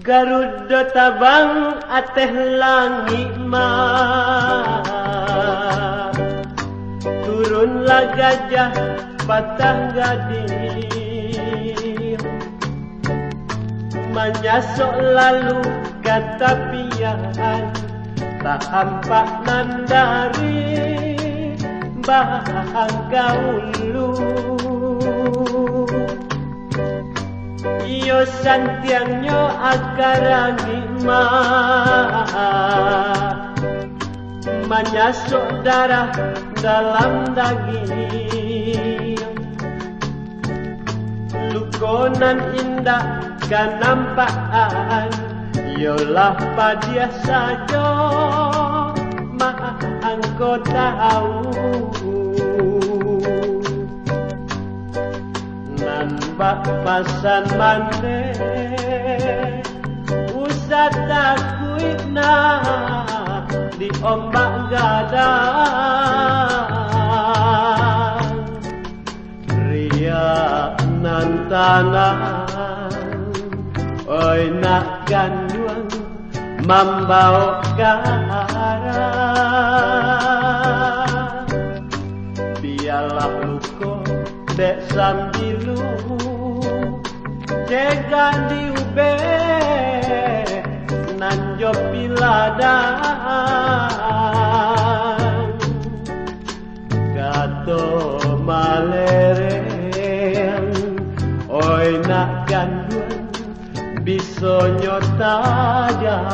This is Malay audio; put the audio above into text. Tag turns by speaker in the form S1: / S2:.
S1: Garuda tabang ateh langit mah, turunlah gajah patah gading, menyasok lalu kata pian, tak hampak nandari bahang gaulu. Iyo santiangnya akarani mah, menyasok darah dalam daging. Lukonan indah kanampaan, yolah padia saja mah engkau tahu. Nambak pasan mande usah takut nah di ombak gadang, riak nan tanah oi nak ganduan membawa karang. Biarlah luko dek sambilu jaga diube nanjo piladang, gato malereng oi nak ganduan bisonyo tajam.